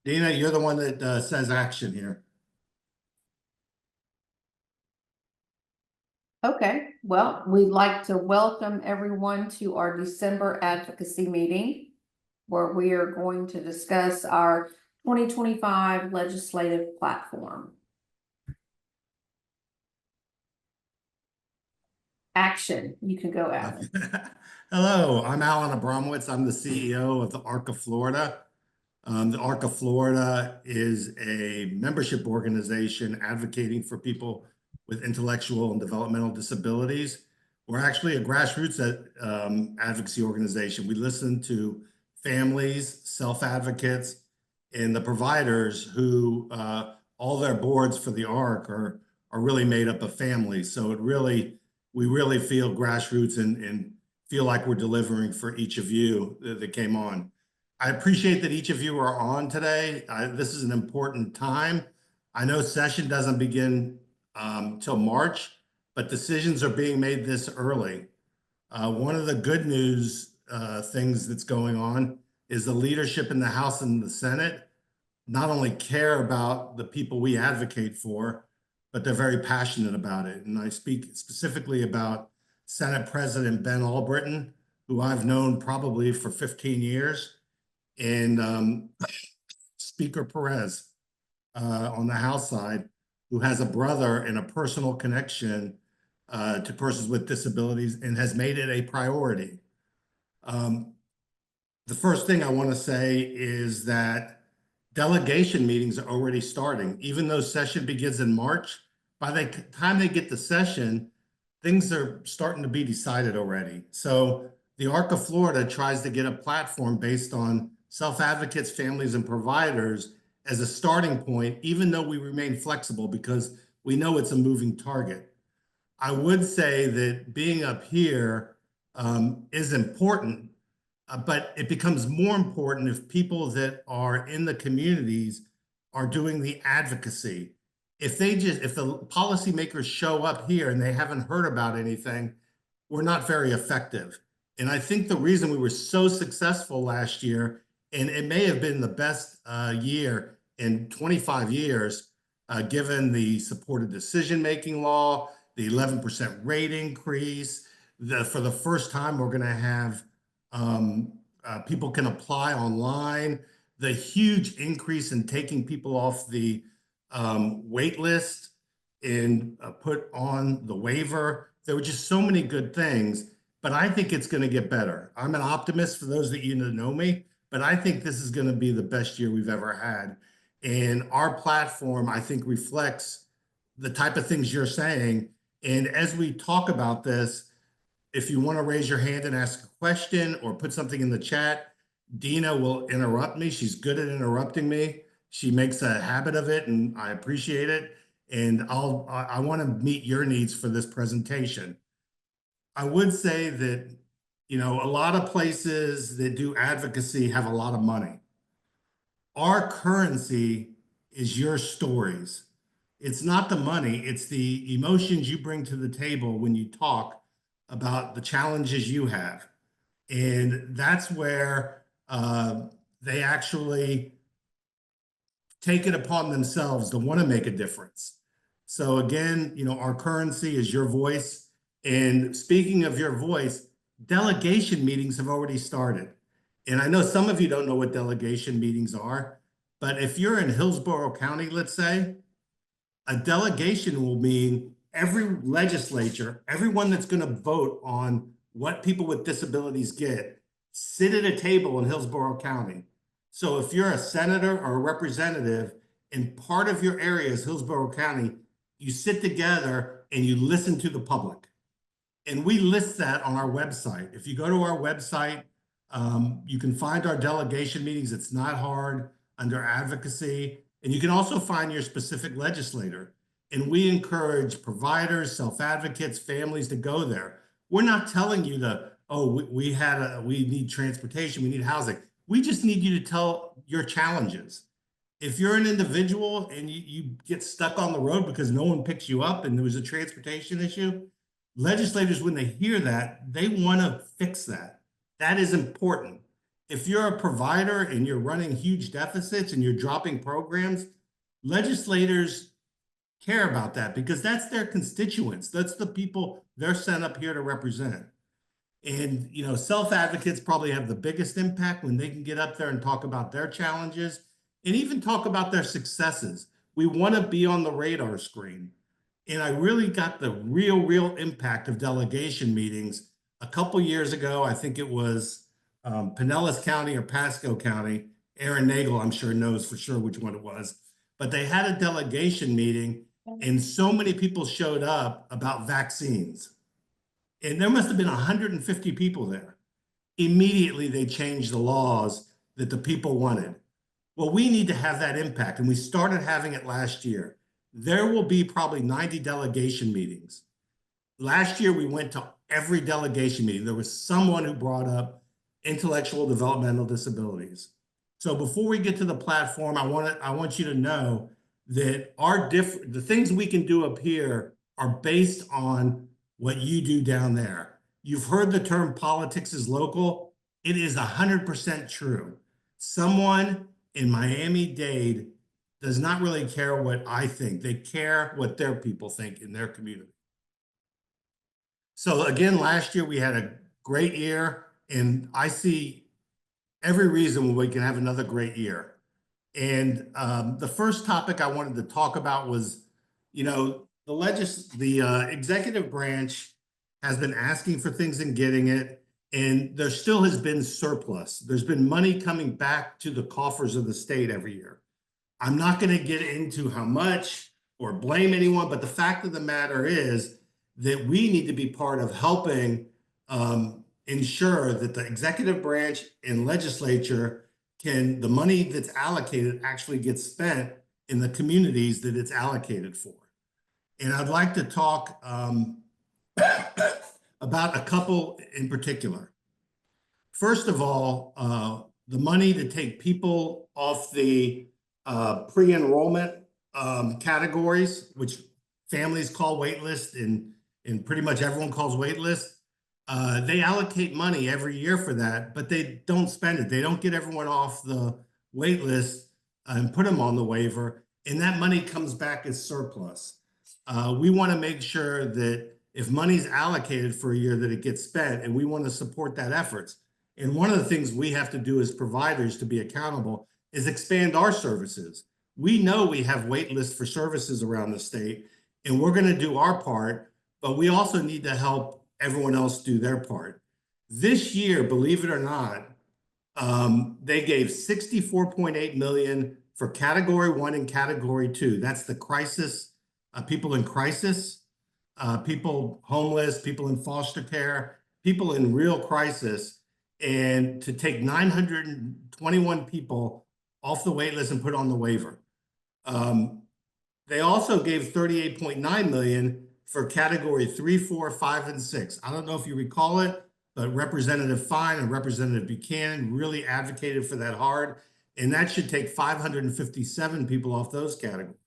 Dina, you're the one that says action here. Okay, well, we'd like to welcome everyone to our December advocacy meeting, where we are going to discuss our 2025 legislative platform. Action, you can go, Adam. Hello, I'm Alan Abramowitz. I'm the CEO of the ARC of Florida. The ARC of Florida is a membership organization advocating for people with intellectual and developmental disabilities. We're actually a grassroots advocacy organization. We listen to families, self-advocates, and the providers who all their boards for the ARC are really made up of families. So we really feel grassroots and feel like we're delivering for each of you that came on. I appreciate that each of you are on today. This is an important time. I know session doesn't begin till March, but decisions are being made this early. One of the good news things that's going on is the leadership in the House and the Senate not only care about the people we advocate for, but they're very passionate about it. And I speak specifically about Senate President Ben Albritton, who I've known probably for 15 years, and Speaker Perez on the House side, who has a brother and a personal connection to persons with disabilities and has made it a priority. The first thing I want to say is that delegation meetings are already starting. Even though session begins in March, by the time they get to session, things are starting to be decided already. So the ARC of Florida tries to get a platform based on self-advocates, families, and providers as a starting point, even though we remain flexible because we know it's a moving target. I would say that being up here is important, but it becomes more important if people that are in the communities are doing the advocacy. If the policymakers show up here and they haven't heard about anything, we're not very effective. And I think the reason we were so successful last year, and it may have been the best year in 25 years, given the supported decision-making law, the 11% rate increase, for the first time, we're going to have people can apply online, the huge increase in taking people off the wait list and put on the waiver. There were just so many good things, but I think it's going to get better. I'm an optimist for those that you know me, but I think this is going to be the best year we've ever had. And our platform, I think, reflects the type of things you're saying. And as we talk about this, if you want to raise your hand and ask a question or put something in the chat, Dina will interrupt me. She's good at interrupting me. She makes a habit of it, and I appreciate it. And I want to meet your needs for this presentation. I would say that, a lot of places that do advocacy have a lot of money. Our currency is your stories. It's not the money, it's the emotions you bring to the table when you talk about the challenges you have. And that's where they actually take it upon themselves to want to make a difference. So again, our currency is your voice. And speaking of your voice, delegation meetings have already started. And I know some of you don't know what delegation meetings are, but if you're in Hillsborough County, let's say, a delegation will mean every legislature, everyone that's going to vote on what people with disabilities get, sit at a table in Hillsborough County. So if you're a senator or a representative and part of your area is Hillsborough County, you sit together and you listen to the public. And we list that on our website. If you go to our website, you can find our delegation meetings. It's not hard under advocacy. And you can also find your specific legislator. And we encourage providers, self-advocates, families to go there. We're not telling you to, we need transportation, we need housing. We just need you to tell your challenges. If you're an individual and you get stuck on the road because no one picks you up and there was a transportation issue, legislators, when they hear that, they want to fix that. That is important. if you're a provider and you're running huge deficits and you're dropping programs, legislators care about that because that's their constituents. That's the people they're sent up here to represent. And, you know, self-advocates probably have the biggest impact when they can get up there and talk about their challenges and even talk about their successes. We want to be on the radar screen. And I really got the real impact of delegation meetings a couple years ago. I think it was Pinellas County or Pasco County. Aaron Nagel, I'm sure, knows for sure which one it was. But they had a delegation meeting and so many people showed up about vaccines. And there must have been 150 people there. Immediately, they changed the laws that the people wanted. Well, we need to have that impact, and we started having it last year. There will be probably 90 delegation meetings. Last year, we went to every delegation meeting. There was someone who brought up intellectual developmental disabilities. So before we get to the platform, I want you to know that the things we can do up here are based on what you do down there. You've heard the term politics is local. It is 100% true. Someone in Miami-Dade does not really care what I think. They care what their people think in their community. So again, last year we had a great year, and I see every reason we can have another great year. And the first topic I wanted to talk about was, you know, the executive branch has been asking for things and getting it, and there still has been surplus. There's been money coming back to the coffers of the state every year. I'm not going to get into how much or blame anyone, but the fact of the matter is that we need to be part of helping ensure that the executive branch and legislature the money that's allocated actually gets spent in the communities that it's allocated for. And I'd like to talk about a couple in particular. First of all, the money to take people off the pre-enrollment categories, which families call waitlist and pretty much everyone calls waitlist. They allocate money every year for that, but they don't spend it. They don't get everyone off the wait list and put them on the waiver, and that money comes back as surplus. We want to make sure that if money's allocated for a year that it gets spent, and we want to support that efforts. And one of the things we have to do as providers to be accountable is expand our services. We know we have wait lists for services around the state, and we're going to do our part, but we also need to help everyone else do their part. This year, believe it or not, they gave $64.8 million for Category 1 and Category 2. That's the crisis, people in crisis, people homeless, people in foster care, people in real crisis, and to take 921 people off the wait list and put on the waiver. They also gave $38.9 million for Category 3, 4, 5, and 6. I don't know if you recall it, but Representative Fine and Representative Buchanan really advocated for that hard, and that should take 557 people off those categories.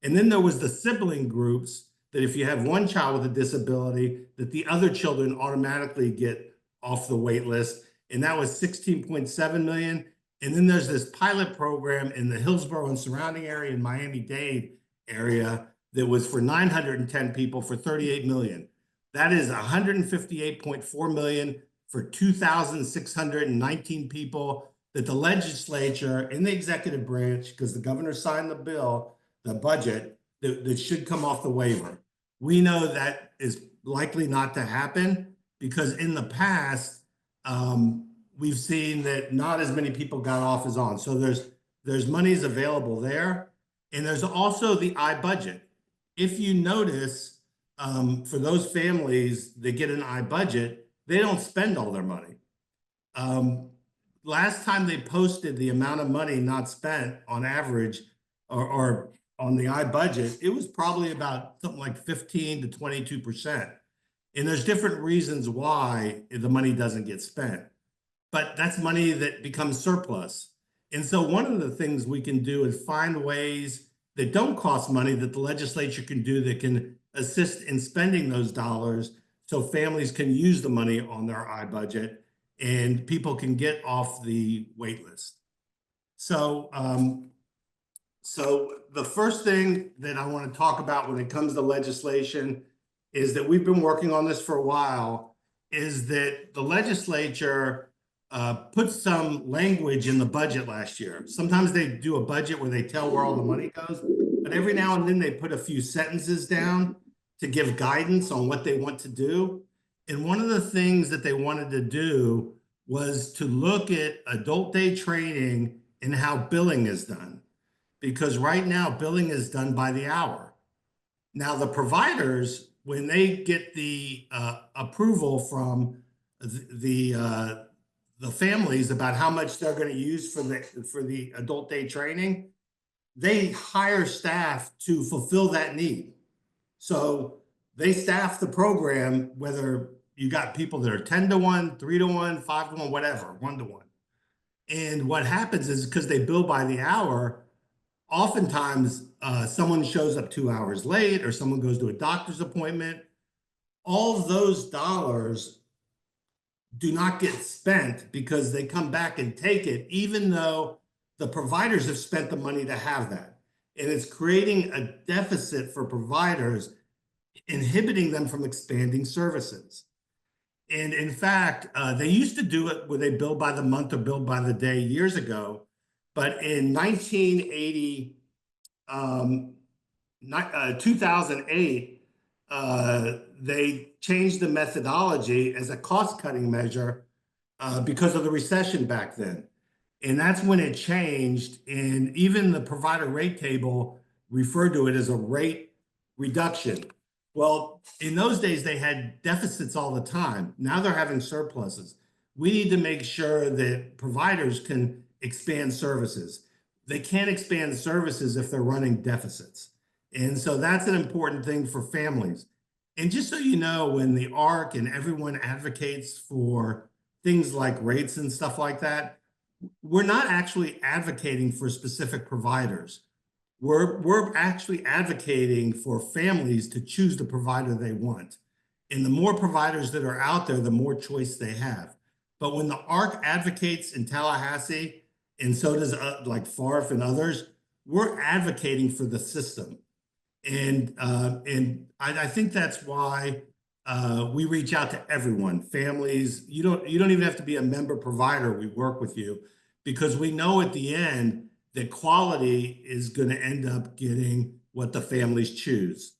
And then there was the sibling groups that if you have one child with a disability, that the other children automatically get off the wait list, and that was 16.7 million. And then there's this pilot program in the Hillsborough and surrounding area in Miami-Dade area that was for 910 people for 38 million. That is 158.4 million for 2,619 people that the legislature and the executive branch, because the governor signed the bill, the budget, that should come off the waiver. We know that is likely not to happen because in the past, we've seen that not as many people got off as on. So there's monies available there. And there's also the iBudget. If you notice, for those families that get an iBudget, they don't spend all their money. Last time they posted the amount of money not spent on average or on the iBudget, it was probably about something like 15 to 22%. And there's different reasons why the money doesn't get spent, but that's money that becomes surplus. And so one of the things we can do is find ways that don't cost money that the legislature can do that can assist in spending those dollars so families can use the money on their iBudget and people can get off the wait list. So, so the first thing that I want to talk about when it comes to legislation is that we've been working on this for a while, is that the legislature put some language in the budget last year. Sometimes they do a budget where they tell where all the money goes, but every now and then they put a few sentences down to give guidance on what they want to do. And one of the things that they wanted to do was to look at adult day training and how billing is done. Because right now, billing is done by the hour. Now, the providers, when they get the approval from the families about how much they're going to use for the adult day training, they hire staff to fulfill that need. So they staff the program, whether you got people that are 10 to 1, 3 to 1, 5 to 1, whatever, 1 to 1. And what happens is because they bill by the hour, oftentimes someone shows up 2 hours late or someone goes to a doctor's appointment. All of those dollars do not get spent because they come back and take it, even though the providers have spent the money to have that. And it's creating a deficit for providers, inhibiting them from expanding services. And in fact, they used to do it where they bill by the month or bill by the day years ago. But in 2008, they changed the methodology as a cost-cutting measure because of the recession back then. And that's when it changed. And even the provider rate table referred to it as a rate reduction. Well, in those days, they had deficits all the time. Now they're having surpluses. We need to make sure that providers can expand services. They can't expand services if they're running deficits. And so that's an important thing for families. And just so you know, when the ARC and everyone advocates for things like rates and stuff like that, we're not actually advocating for specific providers. We're actually advocating for families to choose the provider they want. And the more providers that are out there, the more choice they have. But when the ARC advocates in Tallahassee, and so does like FARF and others, we're advocating for the system. And I think that's why we reach out to everyone, families. You don't even have to be a member provider. We work with you because we know at the end that quality is going to end up getting what the families choose.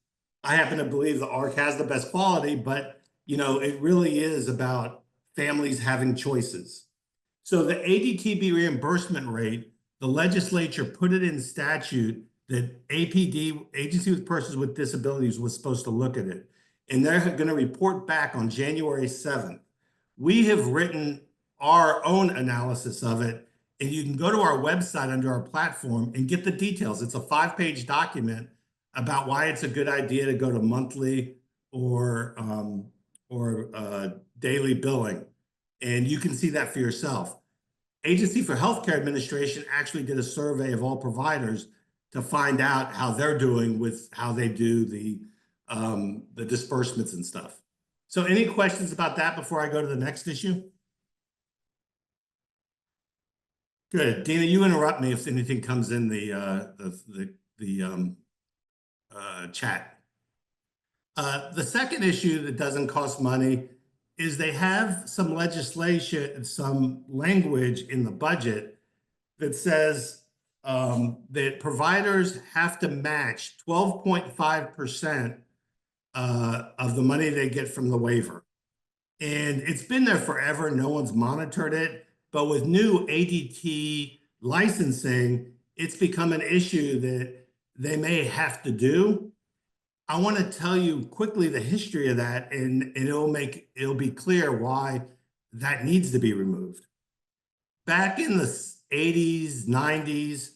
I happen to believe the ARC has the best quality, but it really is about families having choices. So the ADTB reimbursement rate, the legislature put it in statute that APD, Agency with Persons with Disabilities, was supposed to look at it. And they're going to report back on January 7th. We have written our own analysis of it, and you can go to our website under our platform and get the details. It's a 5-page document about why it's a good idea to go to monthly or daily billing. And you can see that for yourself. Agency for Healthcare Administration actually did a survey of all providers to find out how they're doing with how they do the disbursements and stuff. So any questions about that before I go to the next issue? Good. Dina, you interrupt me if anything comes in the chat. The second issue that doesn't cost money is they have some legislation, some language in the budget that says that providers have to match 12.5% of the money they get from the waiver. And it's been there forever. No one's monitored it. But with new ADT licensing, it's become an issue that they may have to do. I want to tell you quickly the history of that, and it'll be clear why that needs to be removed. Back in the 80s, 90s,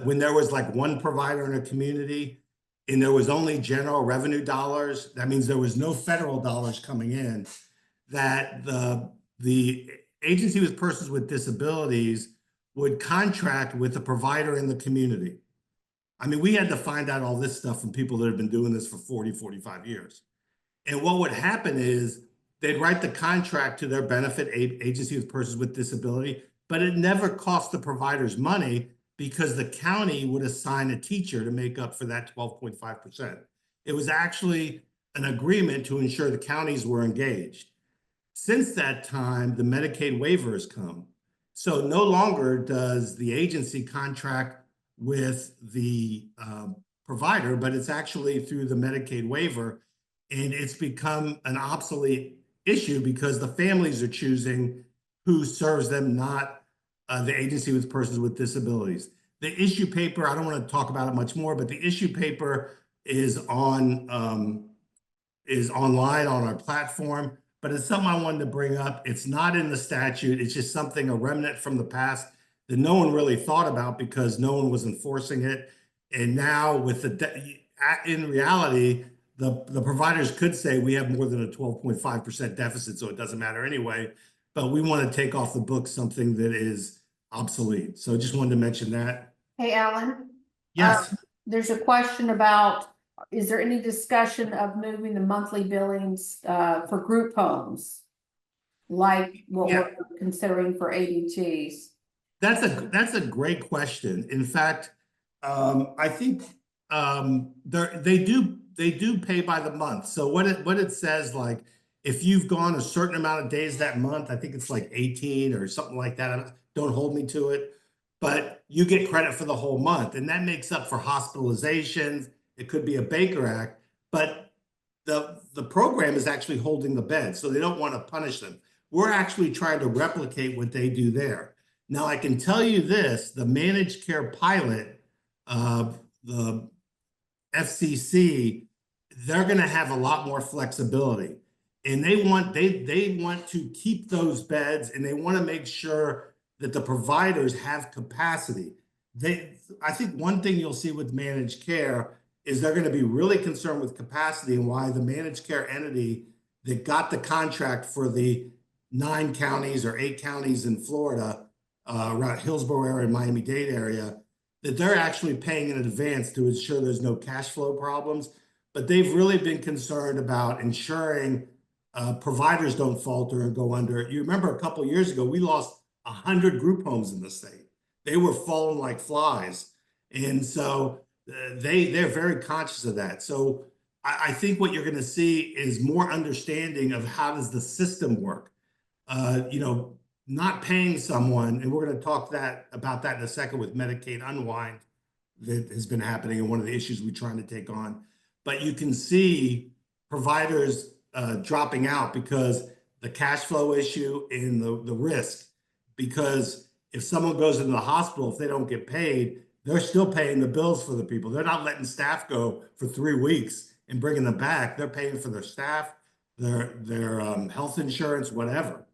when there was like one provider in a community and there was only general revenue dollars, that means there was no federal dollars coming in, that the Agency with Persons with Disabilities would contract with a provider in the community. I mean, we had to find out all this stuff from people that have been doing this for 40, 45 years. And what would happen is they'd write the contract to their benefit agency with persons with disability, but it never cost the providers money because the county would assign a teacher to make up for that 12.5%. It was actually an agreement to ensure the counties were engaged. Since that time, the Medicaid waiver has come. So no longer does the agency contract with the provider, but it's actually through the Medicaid waiver. And it's become an obsolete issue because the families are choosing who serves them, not the agency with persons with disabilities. The issue paper, I don't want to talk about it much more, but the issue paper is online on our platform, but it's something I wanted to bring up. It's not in the statute. It's just something, a remnant from the past that no one really thought about because no one was enforcing it. And now with in reality, the providers could say we have more than a 12.5% deficit, so it doesn't matter anyway. But we want to take off the books something that is obsolete. So I just wanted to mention that. Hey, Alan. Yes. There's a question about, is there any discussion of moving the monthly billings for group homes? Like what Yeah. we're considering for ADTs? That's a great question. In fact, I think they do pay by the month. So what it says, like if you've gone a certain amount of days that month, I think it's like 18 or something like that. Don't hold me to it, but you get credit for the whole month, and that makes up for hospitalizations. It could be a Baker Act, but the program is actually holding the bed, so they don't want to punish them. We're actually trying to replicate what they do there. Now, I can tell you this, the managed care pilot, the FCC, they're going to have a lot more flexibility. And they want to keep those beds, and they want to make sure that the providers have capacity. I think one thing you'll see with managed care is they're going to be really concerned with capacity, and why the managed care entity that got the contract for the 9 counties or 8 counties in Florida, around Hillsborough area and Miami-Dade area, that they're actually paying in advance to ensure there's no cash flow problems. But they've really been concerned about ensuring providers don't falter and go under. You remember a couple of years ago, we lost 100 group homes in the state. They were falling like flies. And so they're very conscious of that. So I think what you're going to see is more understanding of how does the system work. Not paying someone, and we're going to talk about that in a second with Medicaid unwind that has been happening and one of the issues we're trying to take on. But you can see providers dropping out because the cash flow issue and the risk. Because if someone goes into the hospital, if they don't get paid, they're still paying the bills for the people. They're not letting staff go for 3 weeks and bringing them back. They're paying for their staff, their health insurance, whatever.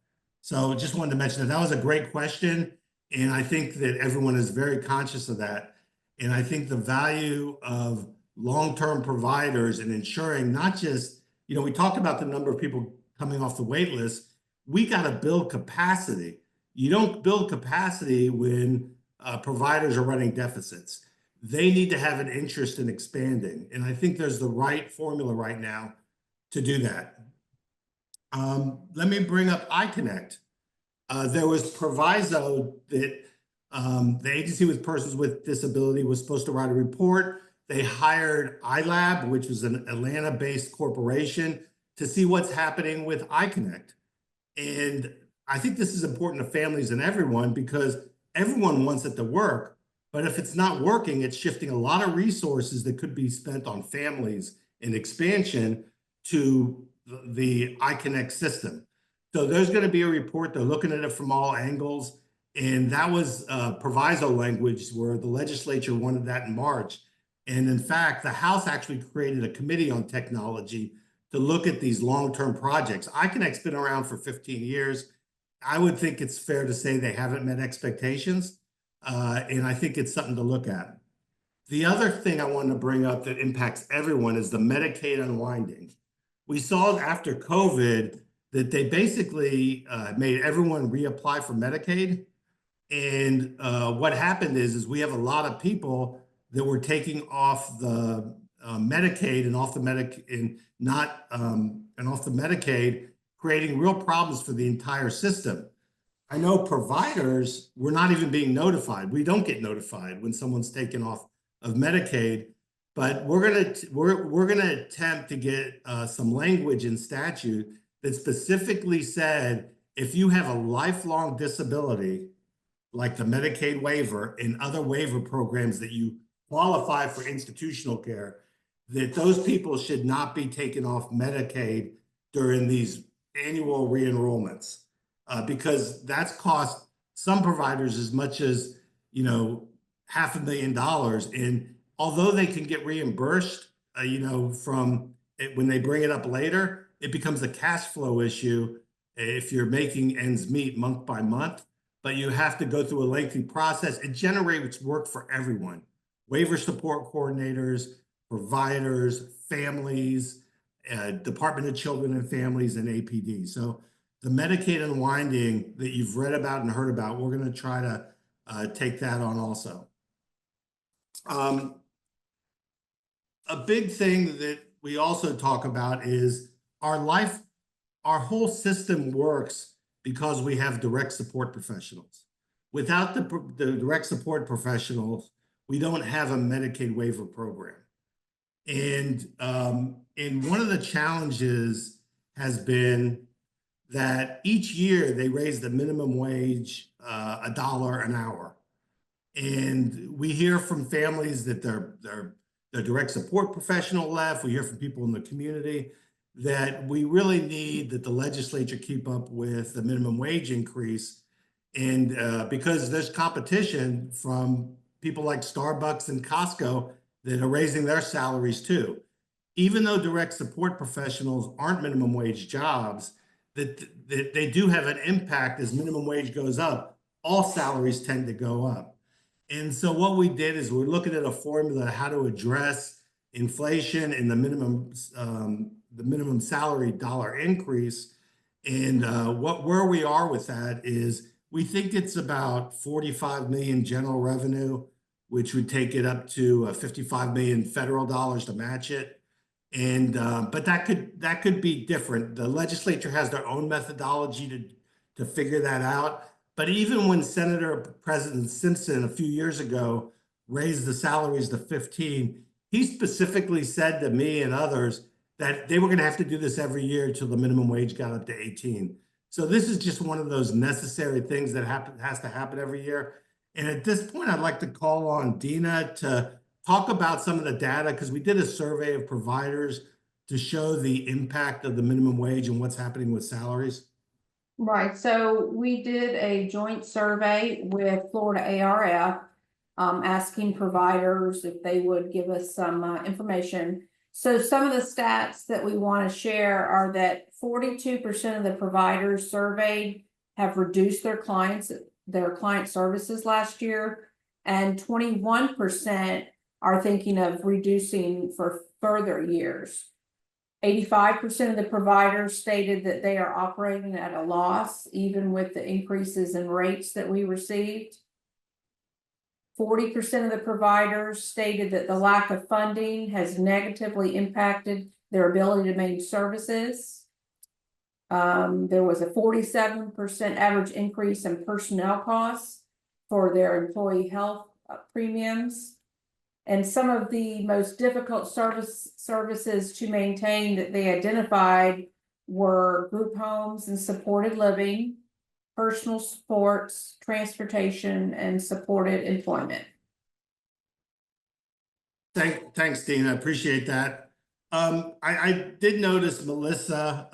So just wanted to mention that. That was a great question. And I think that everyone is very conscious of that. And I think the value of long-term providers and ensuring not just, we talked about the number of people coming off the wait list. We got to build capacity. You don't build capacity when providers are running deficits. They need to have an interest in expanding. And I think there's the right formula right now to do that. Let me bring up iConnect. There was proviso that the agency with persons with disability was supposed to write a report. They hired iLab, which was an Atlanta-based corporation, to see what's happening with iConnect. And I think this is important to families and everyone because everyone wants it to work. But if it's not working, it's shifting a lot of resources that could be spent on families and expansion to the iConnect system. So there's going to be a report. They're looking at it from all angles. And that was proviso language where the legislature wanted that in March. And in fact, the House actually created a committee on technology to look at these long-term projects. iConnect's been around for 15 years. I would think it's fair to say they haven't met expectations. And I think it's something to look at. The other thing I wanted to bring up that impacts everyone is the Medicaid unwinding. We saw after COVID that they basically made everyone reapply for Medicaid. And what happened is we have a lot of people that were taking off the Medicaid and off the Medicaid creating real problems for the entire system. I know providers, we're not even being notified. We don't get notified when someone's taken off of Medicaid, but we're gonna attempt to get some language in statute that specifically said if you have a lifelong disability, like the Medicaid waiver and other waiver programs that you qualify for institutional care, that those people should not be taken off Medicaid during these annual re-enrollments. Because that's cost some providers as much as, $500,000. And although they can get reimbursed, from it, when they bring it up later, it becomes a cash flow issue if you're making ends meet month by month. But you have to go through a lengthy process. It generates work for everyone: waiver support coordinators, providers, families, Department of Children and Families, and APD. So the Medicaid unwinding that you've read about and heard about, we're going to try to take that on also. A big thing that we also talk about is our whole system works because we have direct support professionals. Without the direct support professionals, we don't have a Medicaid waiver program. And one of the challenges has been that each year they raise the minimum wage $1 an hour. And we hear from families that their direct support professional left. We hear from people in the community that we really need that the legislature keep up with the minimum wage increase. And because there's competition from people like Starbucks and Costco that are raising their salaries too. Even though direct support professionals aren't minimum wage jobs, that they do have an impact. As minimum wage goes up, all salaries tend to go up. And so what we did is we're looking at a formula how to address inflation and the minimum salary dollar increase. And where we are with that is we think it's about 45 million general revenue, which would take it up to 55 million federal dollars to match it. And but that could be different. The legislature has their own methodology to figure that out. But even when President Simpson a few years ago raised the salaries to 15, he specifically said to me and others that they were going to have to do this every year until the minimum wage got up to 18. So this is just one of those necessary things that has to happen every year. And at this point, I'd like to call on Dina to talk about some of the data, because we did a survey of providers to show the impact of the minimum wage and what's happening with salaries. Right, so we did a joint survey with Florida ARF, asking providers if they would give us some information. So some of the stats that we want to share are that 42% of the providers surveyed have reduced their client services last year, and 21% are thinking of reducing for further years. 85% of the providers stated that they are operating at a loss, even with the increases in rates that we received. 40% of the providers stated that the lack of funding has negatively impacted their ability to maintain services. There was a 47% average increase in personnel costs for their employee health premiums. And some of the most difficult services to maintain that they identified were group homes and supported living, personal supports, transportation, and supported employment. Thanks, Dina. I appreciate that. I did notice Melissa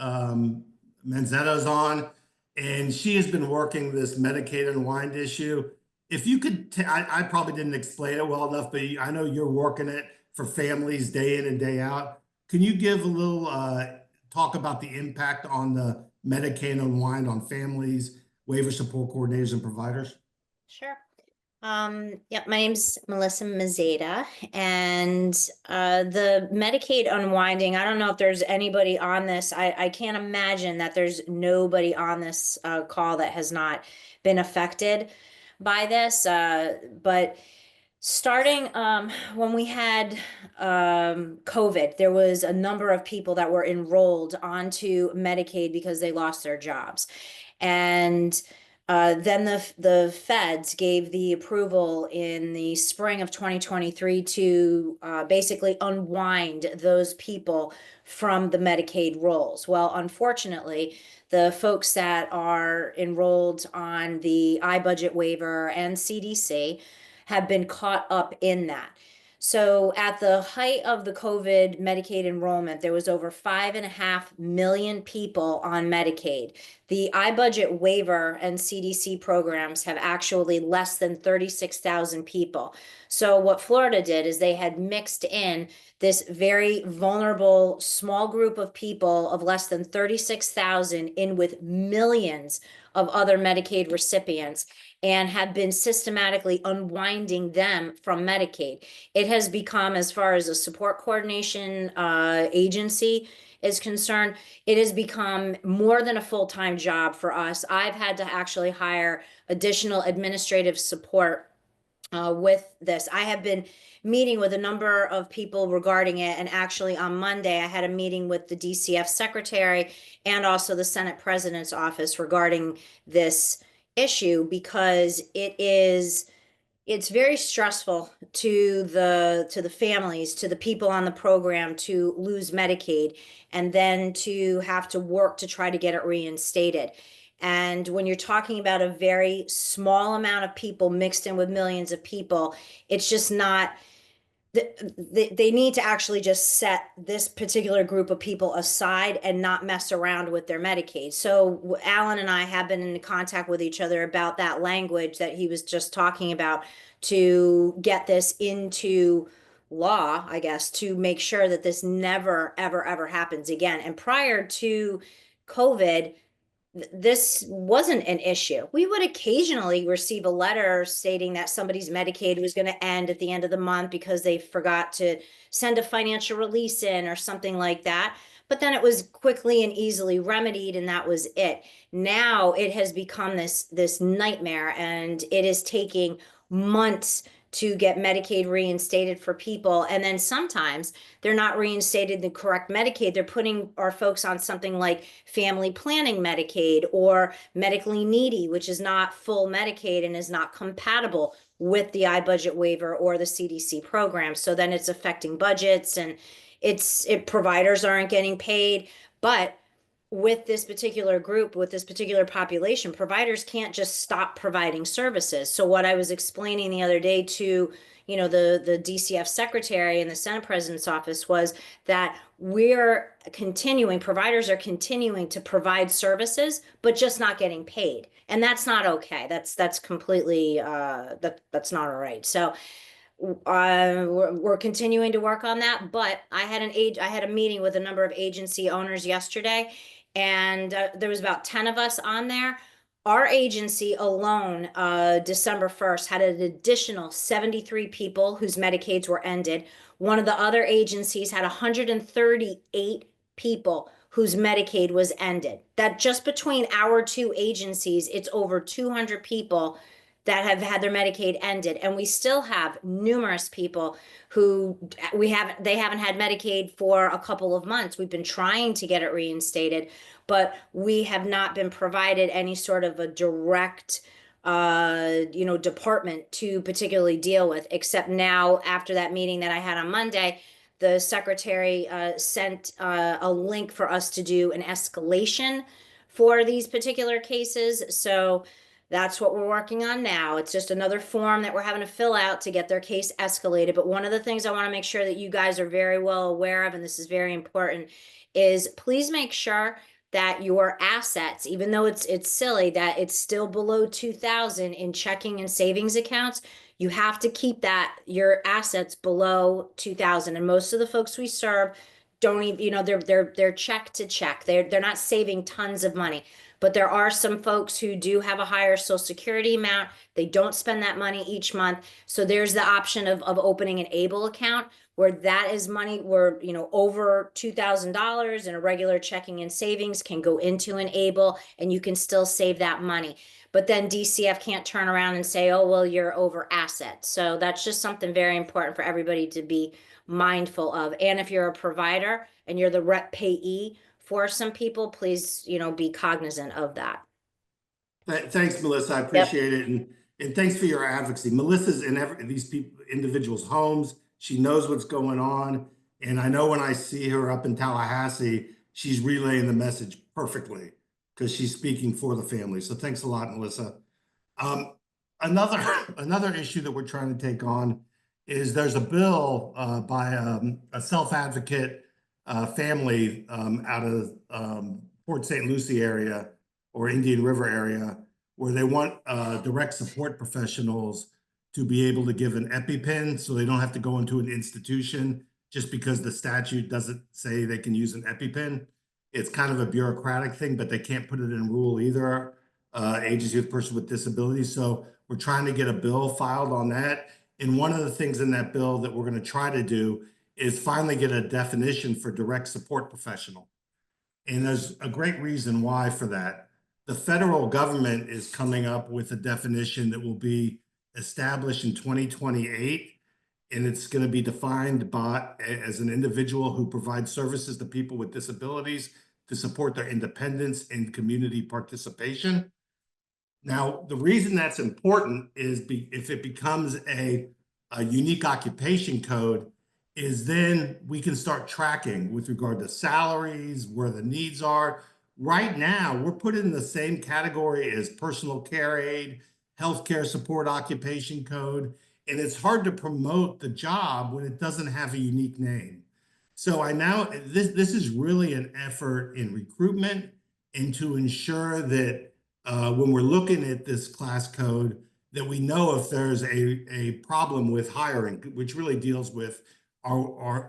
Manzetto's on, and she has been working this Medicaid unwind issue. If you could, I probably didn't explain it well enough, but I know you're working it for families day in and day out. Can you give a little talk about the impact on the Medicaid unwind on families, waiver support coordinators, and providers? Sure. Yeah, my name's Melissa Mazzeta, and the Medicaid unwinding, I don't know if there's anybody on this. I can't imagine that there's nobody on this call that has not been affected by this. But Starting when we had COVID, there was a number of people that were enrolled onto Medicaid because they lost their jobs. And then the feds gave the approval in the spring of 2023 to basically unwind those people from the Medicaid rolls. Well, unfortunately, the folks that are enrolled on the iBudget waiver and CDC have been caught up in that. So at the height of the COVID Medicaid enrollment, there was over 5.5 million people on Medicaid. The iBudget waiver and CDC programs have actually less than 36,000 people. So what Florida did is they had mixed in this very vulnerable small group of people of less than 36,000 in with millions of other Medicaid recipients and have been systematically unwinding them from Medicaid. It has become, as far as a support coordination agency is concerned, it has become more than a full-time job for us. I've had to actually hire additional administrative support with this. I have been meeting with a number of people regarding it, and actually on Monday I had a meeting with the DCF secretary and also the Senate President's office regarding this issue, because it's very stressful to the families, to the people on the program, to lose Medicaid and then to have to work to try to get it reinstated. And when you're talking about a very small amount of people mixed in with millions of people, it's just not, they need to actually just set this particular group of people aside and not mess around with their Medicaid. So Alan and I have been in contact with each other about that language that he was just talking about, to get this into law, I guess, to make sure that this never, ever, ever happens again. And prior to COVID, this wasn't an issue. We would occasionally receive a letter stating that somebody's Medicaid was going to end at the end of the month because they forgot to send a financial release in or something like that. But then it was quickly and easily remedied, and that was it. Now it has become this nightmare, and it is taking months to get Medicaid reinstated for people. And then sometimes they're not reinstated the correct Medicaid. They're putting our folks on something like family planning Medicaid or medically needy, which is not full Medicaid and is not compatible with the iBudget waiver or the CDC program. So then it's affecting budgets, and providers aren't getting paid. But with this particular group, with this particular population, providers can't just stop providing services. So what I was explaining the other day to, the DCF secretary and the Senate President's office was that providers are continuing to provide services, but just not getting paid. And that's not okay. That's completely, that's not all right. So we're continuing to work on that, but I had a meeting with a number of agency owners yesterday, and there was about 10 of us on there. Our agency alone, December 1st, had an additional 73 people whose Medicaids were ended. One of the other agencies had 138 people whose Medicaid was ended. That just between our two agencies, it's over 200 people that have had their Medicaid ended. And we still have numerous people who they haven't had Medicaid for a couple of months. We've been trying to get it reinstated, but we have not been provided any sort of a direct department to particularly deal with, except now after that meeting that I had on Monday, the secretary sent a link for us to do an escalation for these particular cases. So that's what we're working on now. It's just another form that we're having to fill out to get their case escalated. But one of the things I want to make sure that you guys are very well aware of, and this is very important, is please make sure that your assets, even though it's silly that it's still below 2,000 in checking and savings accounts, you have to keep your assets below 2,000. And most of the folks we serve don't even, they're check to check. They're not saving tons of money. But there are some folks who do have a higher Social Security amount. They don't spend that money each month. So there's the option of opening an ABLE account, where that is money where, you know, over $2,000 in a regular checking and savings can go into an ABLE and you can still save that money. But then DCF can't turn around and say, oh, well, you're over asset. So that's just something very important for everybody to be mindful of. And if you're a provider and you're the rep payee for some people, please, you know, be cognizant of that. Thanks, Melissa. I appreciate it. And thanks for your advocacy. Melissa's in these individuals' homes. She knows what's going on. And I know when I see her up in Tallahassee, she's relaying the message perfectly because she's speaking for the family. So thanks a lot, Melissa. Another issue that we're trying to take on is there's a bill by a self-advocate family out of Port St. Lucie area or Indian River area, where they want direct support professionals to be able to give an EpiPen so they don't have to go into an institution just because the statute doesn't say they can use an EpiPen. It's kind of a bureaucratic thing, but they can't put it in rule either, agency of person with disabilities. So we're trying to get a bill filed on that. And one of the things in that bill that we're going to try to do is finally get a definition for direct support professional. And there's a great reason why for that. The federal government is coming up with a definition that will be established in 2028. And it's going to be defined as an individual who provides services to people with disabilities to support their independence and community participation. Now, the reason that's important is if it becomes a unique occupation code, is then we can start tracking with regard to salaries, where the needs are. Right now, we're put in the same category as personal care aid, healthcare support occupation code, and it's hard to promote the job when it doesn't have a unique name. So this is really an effort in recruitment and to ensure that when we're looking at this class code, that we know if there's a problem with hiring, which really deals with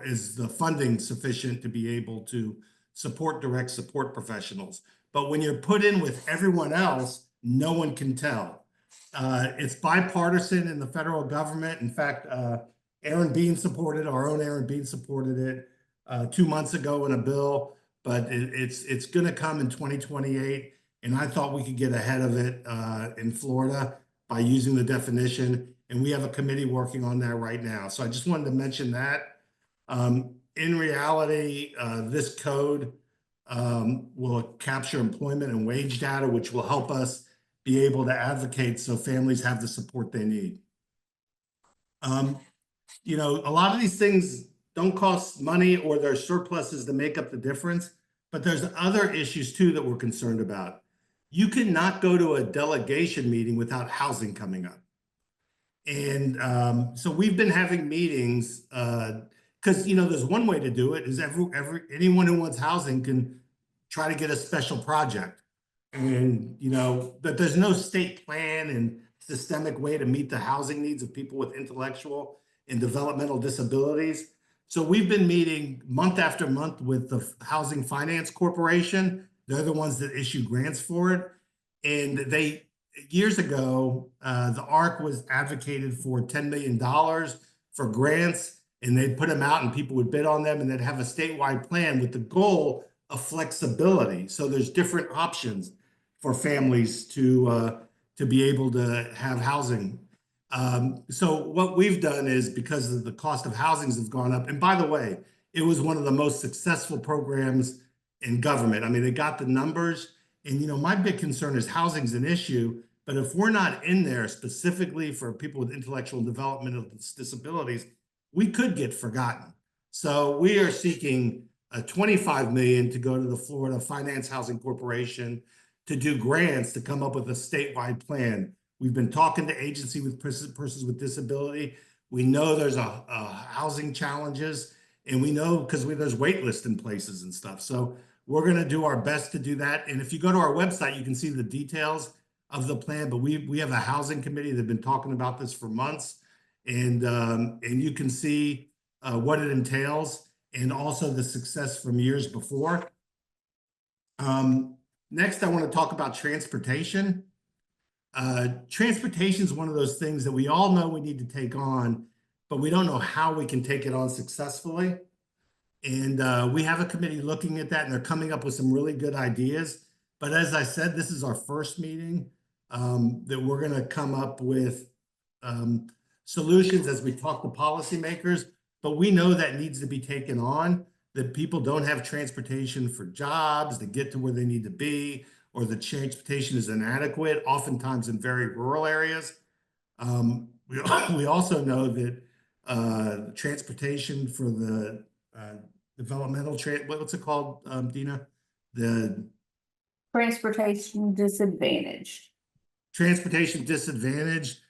is the funding sufficient to be able to support direct support professionals. But when you're put in with everyone else, no one can tell. It's bipartisan in the federal government. In fact, Aaron Bean supported, our own Aaron Bean supported it 2 months ago in a bill, but it's going to come in 2028. And I thought we could get ahead of it in Florida by using the definition. And we have a committee working on that right now. So I just wanted to mention that. In reality, this code will capture employment and wage data, which will help us be able to advocate so families have the support they need. You know, a lot of these things don't cost money or there's surpluses to make up the difference, but there's other issues too that we're concerned about. You cannot go to a delegation meeting without housing coming up. And so we've been having meetings because, you know, there's one way to do it is anyone who wants housing can try to get a special project. And, you know, but there's no state plan and systemic way to meet the housing needs of people with intellectual and developmental disabilities. So we've been meeting month after month with the Housing Finance Corporation. They're the ones that issue grants for it. And years ago, the ARC was advocated for $10 million for grants, and they'd put them out and people would bid on them, and they'd have a statewide plan with the goal of flexibility. So there's different options for families to be able to have housing. So what we've done is, because of the cost of housings has gone up, and by the way, it was one of the most successful programs in government. I mean, they got the numbers, and, you know, my big concern is housing's an issue, but if we're not in there specifically for people with intellectual and developmental disabilities, we could get forgotten. So we are seeking $25 million to go to the Florida Finance Housing Corporation to do grants to come up with a statewide plan. We've been talking to agency with persons with disability. We know there's housing challenges, and we know because there's wait lists in places and stuff. So we're going to do our best to do that. And if you go to our website, you can see the details of the plan. But we have a housing committee that's been talking about this for months, and you can see what it entails and also the success from years before. Next, I want to talk about transportation. Transportation is one of those things that we all know we need to take on, but we don't know how we can take it on successfully. And we have a committee looking at that, and they're coming up with some really good ideas. But as I said, this is our first meeting that we're going to come up with solutions as we talk to policymakers. But we know that needs to be taken on, that people don't have transportation for jobs to get to where they need to be, or the transportation is inadequate, oftentimes in very rural areas. We also know that transportation for the developmental what's it called, Dina? The Transportation disadvantage. transportation disadvantage.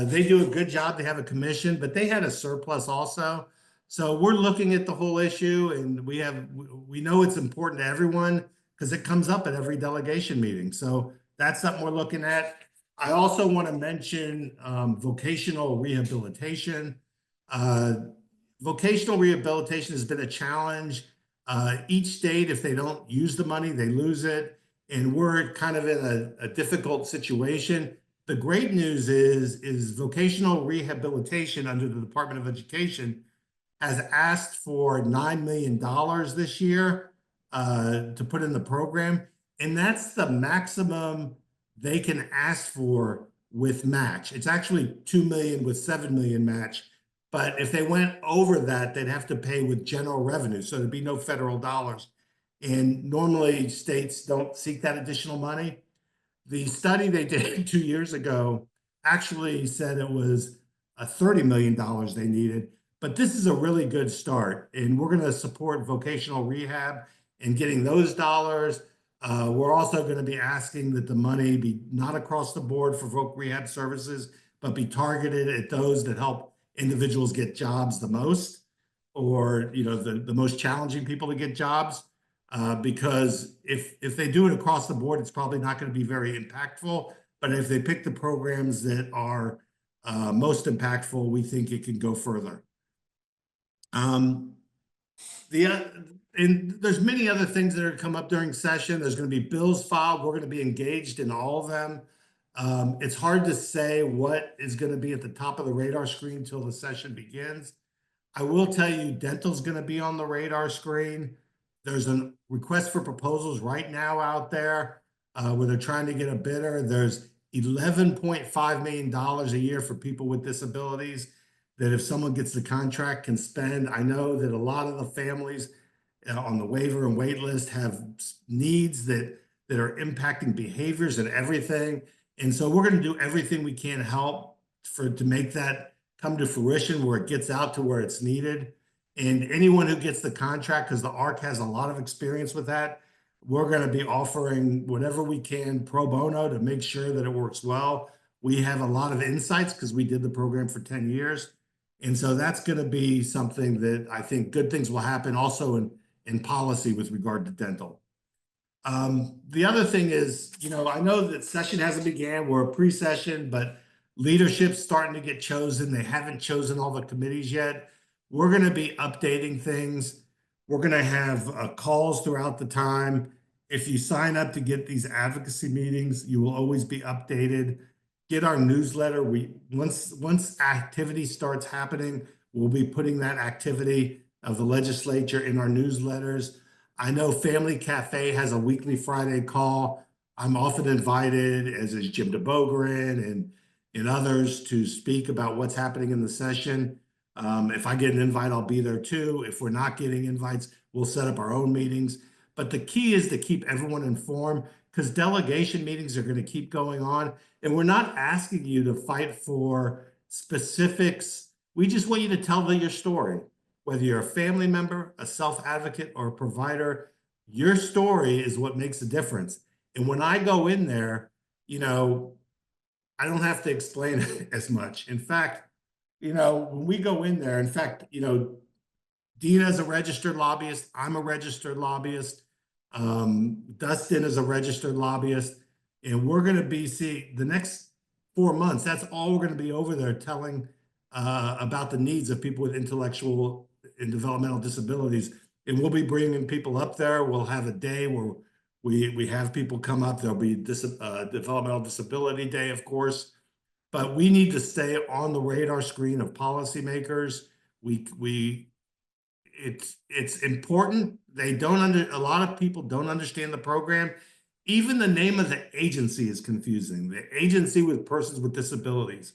They do a good job. They have a commission, but they had a surplus also. So we're looking at the whole issue, and we know it's important to everyone because it comes up at every delegation meeting. So that's something we're looking at. I also want to mention vocational rehabilitation. Vocational rehabilitation has been a challenge. Each state, if they don't use the money, they lose it. And we're kind of in a difficult situation. The great news is vocational rehabilitation under the Department of Education has asked for $9 million this year to put in the program. And that's the maximum they can ask for with match. It's actually 2 million with 7 million match. But if they went over that, they'd have to pay with general revenue. So there'd be no federal dollars. And normally states don't seek that additional money. The study they did 2 years ago actually said it was $30 million they needed. But this is a really good start. And we're going to support vocational rehab and getting those dollars. We're also going to be asking that the money be not across the board for voc rehab services, but be targeted at those that help individuals get jobs the most, or the most challenging people to get jobs. Because if they do it across the board, it's probably not going to be very impactful. But if they pick the programs that are most impactful, we think it can go further. And there's many other things that are come up during session. There's going to be bills filed. We're going to be engaged in all of them. It's hard to say what is going to be at the top of the radar screen until the session begins. I will tell you, dental's going to be on the radar screen. There's a request for proposals right now out there where they're trying to get a bidder. There's $11.5 million a year for people with disabilities that if someone gets the contract can spend. I know that a lot of the families on the waiver and wait list have needs that are impacting behaviors and everything. And so we're going to do everything we can to make that come to fruition where it gets out to where it's needed. And anyone who gets the contract, because the ARC has a lot of experience with that, we're going to be offering whatever we can pro bono to make sure that it works well. We have a lot of insights because we did the program for 10 years. And so that's going to be something that I think good things will happen also in policy with regard to dental. The other thing is, I know that session hasn't began. We're a pre-session, but leadership's starting to get chosen. They haven't chosen all the committees yet. We're going to be updating things. We're going to have calls throughout the time. If you sign up to get these advocacy meetings, you will always be updated. Get our newsletter. Once activity starts happening, we'll be putting that activity of the legislature in our newsletters. I know Family Cafe has a weekly Friday call. I'm often invited, as is Jim DeBogren and others, to speak about what's happening in the session. If I get an invite, I'll be there too. If we're not getting invites, we'll set up our own meetings. But the key is to keep everyone informed, because delegation meetings are going to keep going on. And we're not asking you to fight for specifics. We just want you to tell your story. Whether you're a family member, a self-advocate, or a provider, your story is what makes a difference. And when I go in there, I don't have to explain it as much. In fact, when we go in there, Dina is a registered lobbyist. I'm a registered lobbyist. Dustin is a registered lobbyist. And we're going to be seeing the next 4 months. That's all we're going to be over there telling about the needs of people with intellectual and developmental disabilities. And we'll be bringing people up there. We'll have a day where we have people come up. There'll be Developmental Disability Day, of course. but we need to stay on the radar screen of policymakers. It's important. A lot of people don't understand the program. Even the name of the agency is confusing. The Agency with Persons with Disabilities.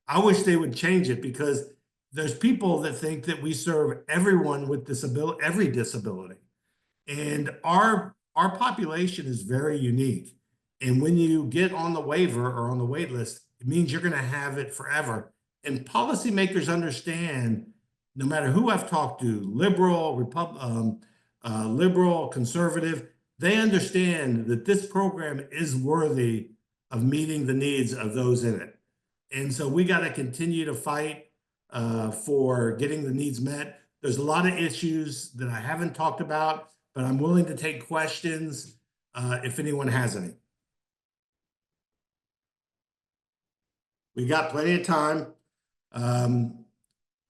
I wish they would change it, because there's people that think that we serve everyone with every disability. And our population is very unique. And when you get on the waiver or on the wait list, it means you're going to have it forever. And policymakers understand, no matter who I've talked to, liberal, conservative, they understand that this program is worthy of meeting the needs of those in it. And so we got to continue to fight for getting the needs met. There's a lot of issues that I haven't talked about, but I'm willing to take questions if anyone has any. We got plenty of time.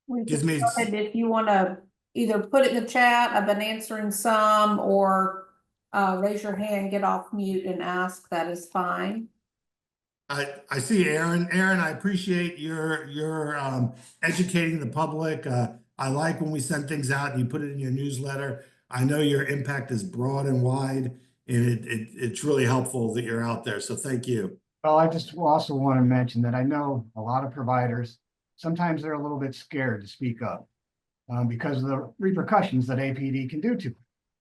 We Gives can me- go ahead, if you want to either put it in the chat, I've been answering some, or raise your hand, get off mute and ask, that is fine. I see Aaron. Aaron, I appreciate your educating the public. I like when we send things out and you put it in your newsletter. I know your impact is broad and wide, and it's really helpful that you're out there. So thank you. Well, I just also want to mention that I know a lot of providers, sometimes they're a little bit scared to speak up because of the repercussions that APD can do to them.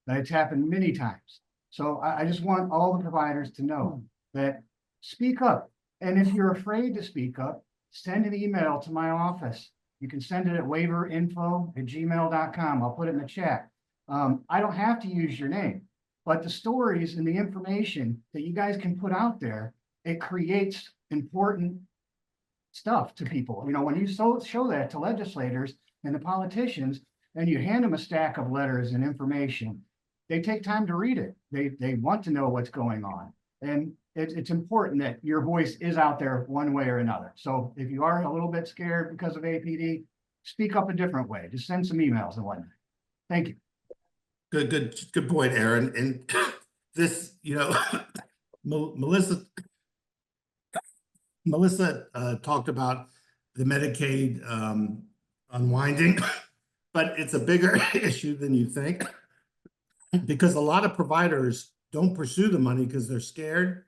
That's happened many times. So I just want all the providers to know that speak up. And if you're afraid to speak up, send an email to my office. You can send it at waiverinfo@gmail.com. I'll put it in the chat. I don't have to use your name, but the stories and the information that you guys can put out there, it creates important stuff to people. You know, when you show that to legislators and the politicians, and you hand them a stack of letters and information, they take time to read it. They want to know what's going on. And it's important that your voice is out there one way or another. So if you are a little bit scared because of APD, speak up a different way. Just send some emails and whatnot. Thank you. Good point, Aaron. And this, Melissa talked about the Medicaid unwinding, but it's a bigger issue than you think, because a lot of providers don't pursue the money because they're scared.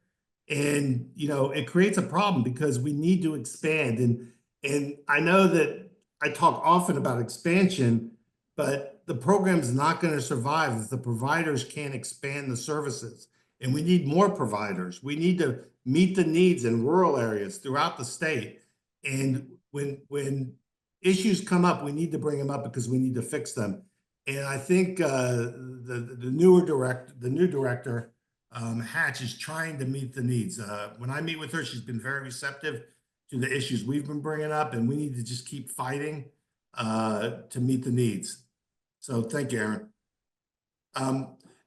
And, it creates a problem because we need to expand. And I know that I talk often about expansion, but the program's not going to survive if the providers can't expand the services. And we need more providers. We need to meet the needs in rural areas throughout the state. And when issues come up, we need to bring them up because we need to fix them. And I think the new director, Hatch, is trying to meet the needs. When I meet with her, she's been very receptive to the issues we've been bringing up, and we need to just keep fighting to meet the needs. So thank you, Aaron.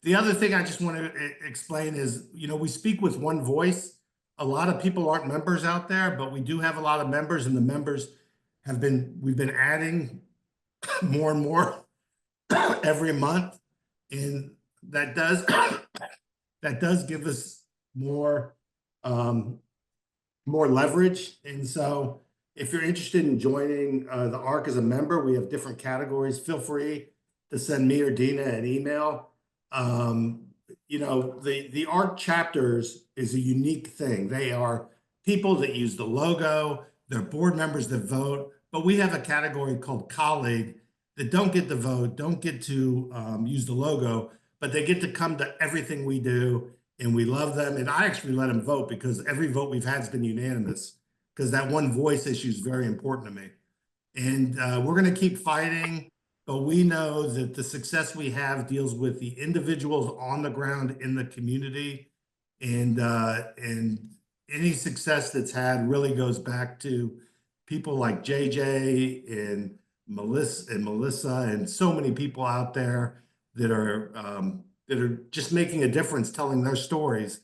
The other thing I just want to explain is, we speak with one voice. A lot of people aren't members out there, but we do have a lot of members, and the members we've been adding more and more every month. And that does give us more leverage. And so if you're interested in joining the ARC as a member, we have different categories. Feel free to send me or Dina an email. The ARC chapters is a unique thing. They are people that use the logo, they're board members that vote, but we have a category called colleague that don't get to vote, don't get to use the logo, but they get to come to everything we do, and we love them. And I actually let them vote because every vote we've had has been unanimous, because that one voice issue is very important to me. And we're going to keep fighting, but we know that the success we have deals with the individuals on the ground in the community, and any success that's had really goes back to people like JJ and Melissa and so many people out there that are just making a difference, telling their stories.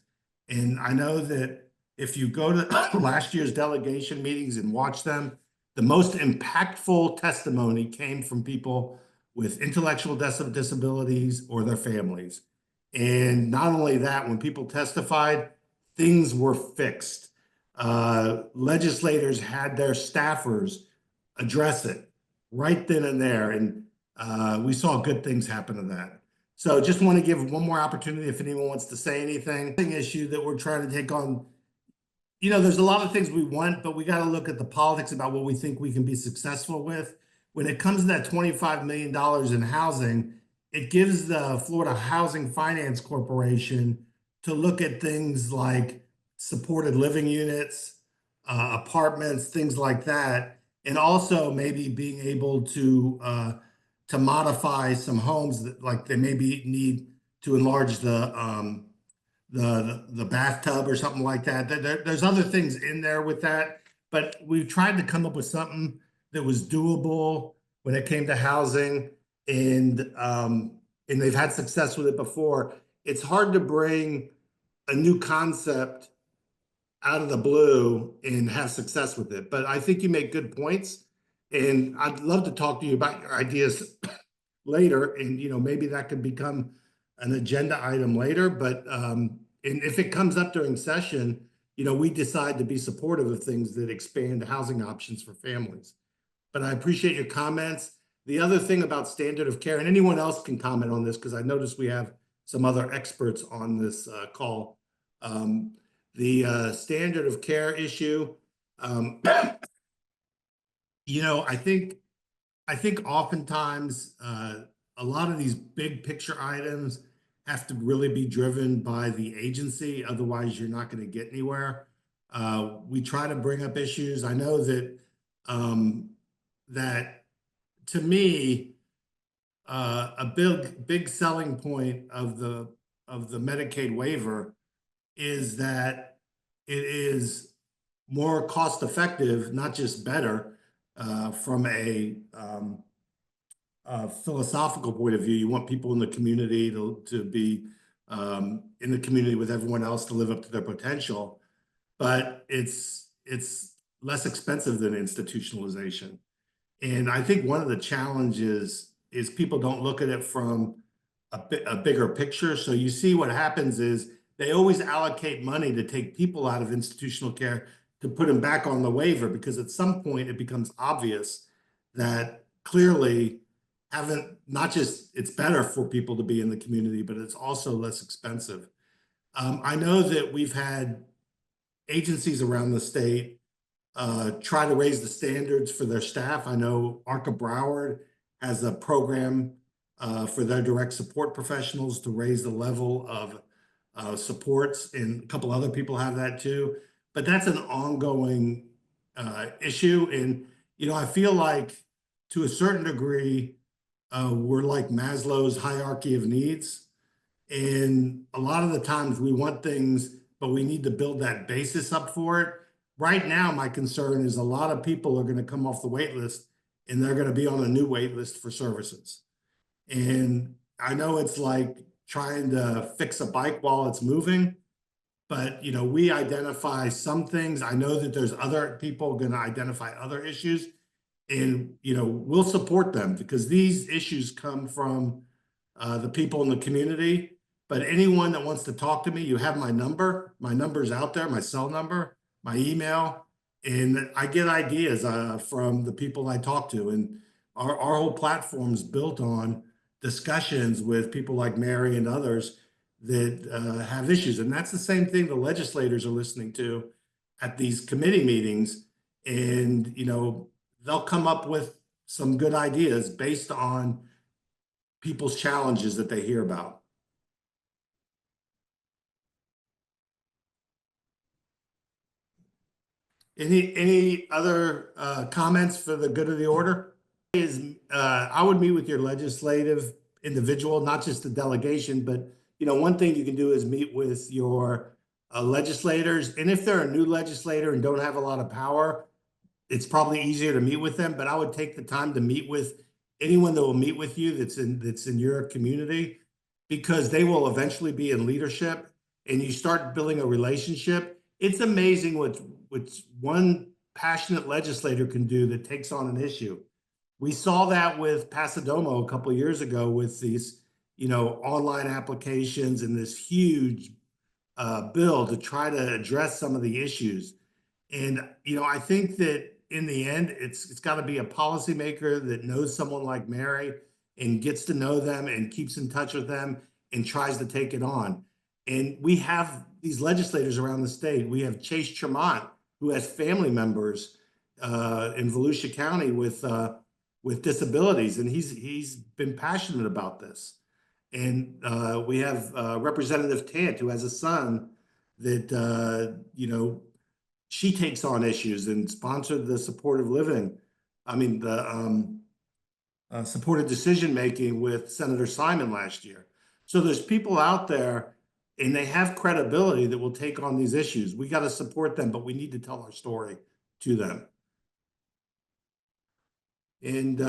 And I know that if you go to last year's delegation meetings and watch them, the most impactful testimony came from people with intellectual disabilities or their families. And not only that, when people testified, things were fixed. Legislators had their staffers address it right then and there, and we saw good things happen to that. So just want to give one more opportunity if anyone wants to say anything. Issue that we're trying to take on, there's a lot of things we want, but we got to look at the politics about what we think we can be successful with. When it comes to that $25 million in housing, it gives the Florida Housing Finance Corporation to look at things like supported living units, apartments, things like that, and also maybe being able to modify some homes that, like, they maybe need to enlarge the bathtub or something like that. There's other things in there with that, but we've tried to come up with something that was doable when it came to housing, and they've had success with it before. It's hard to bring a new concept out of the blue and have success with it, but I think you make good points, and I'd love to talk to you about your ideas later, and maybe that could become an agenda item later. But and if it comes up during session, we decide to be supportive of things that expand housing options for families. But I appreciate your comments. The other thing about standard of care, and anyone else can comment on this because I noticed we have some other experts on this call. The standard of care issue, I think oftentimes a lot of these big picture items have to really be driven by the agency. Otherwise, you're not going to get anywhere. We try to bring up issues. I know that that to me, a big selling point of the Medicaid waiver is that it is more cost effective, not just better, from a philosophical point of view. You want people in the community to be in the community with everyone else to live up to their potential, but it's less expensive than institutionalization. And I think one of the challenges is people don't look at it from a bigger picture. So you see what happens is they always allocate money to take people out of institutional care to put them back on the waiver, because at some point it becomes obvious that clearly not just it's better for people to be in the community, but it's also less expensive. I know that we've had agencies around the state try to raise the standards for their staff. I know ARCA Broward has a program for their direct support professionals to raise the level of supports, and a couple other people have that too. But that's an ongoing issue. And, I feel like to a certain degree, we're like Maslow's hierarchy of needs. And a lot of the times we want things, but we need to build that basis up for it. Right now, my concern is a lot of people are going to come off the wait list and they're going to be on a new wait list for services. And I know it's like trying to fix a bike while it's moving, but we identify some things. I know that there's other people going to identify other issues, and we'll support them because these issues come from the people in the community. But anyone that wants to talk to me, you have my number. My number's out there, my cell number, my email, and I get ideas from the people I talk to. And our whole platform is built on discussions with people like Mary and others that have issues. And that's the same thing the legislators are listening to at these committee meetings. And, they'll come up with some good ideas based on people's challenges that they hear about. Any other comments for the good of the order? I would meet with your legislative individual, not just the delegation, but one thing you can do is meet with your legislators. And if they're a new legislator and don't have a lot of power, it's probably easier to meet with them. But I would take the time to meet with anyone that will meet with you that's in your community, because they will eventually be in leadership, and you start building a relationship. It's amazing what one passionate legislator can do that takes on an issue. We saw that with Pasadomo a couple of years ago with these, online applications and this huge bill to try to address some of the issues. And, you know, I think that in the end, it's got to be a policymaker that knows someone like Mary and gets to know them and keeps in touch with them and tries to take it on. And we have these legislators around the state. We have Chase Tremont, who has family members in Volusia County with disabilities, and he's been passionate about this. And we have Representative Tant, who has a son that you know, she takes on issues and sponsored the supportive living. I mean, the supported decision making with Senator Simon last year. So there's people out there, and they have credibility that will take on these issues. We got to support them, but we need to tell our story to them. And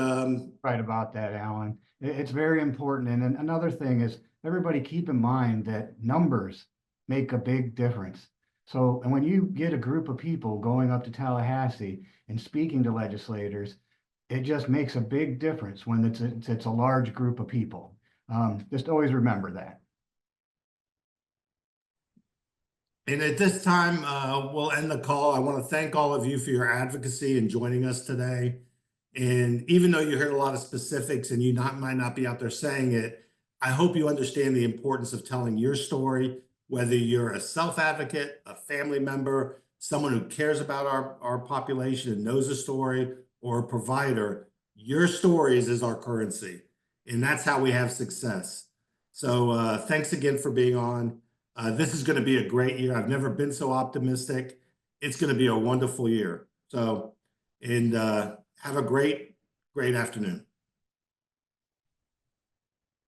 Right about that, Alan. It's very important. And then another thing is everybody keep in mind that numbers make a big difference. So, and when you get a group of people going up to Tallahassee and speaking to legislators, it just makes a big difference when it's a large group of people. Just always remember that. And at this time, we'll end the call. I want to thank all of you for your advocacy and joining us today. And even though you heard a lot of specifics and you might not be out there saying it, I hope you understand the importance of telling your story, whether you're a self-advocate, a family member, someone who cares about our population and knows the story, or a provider. Your stories is our currency, and that's how we have success. So thanks again for being on. This is going to be a great year. I've never been so optimistic. It's going to be a wonderful year. So, and have a great afternoon.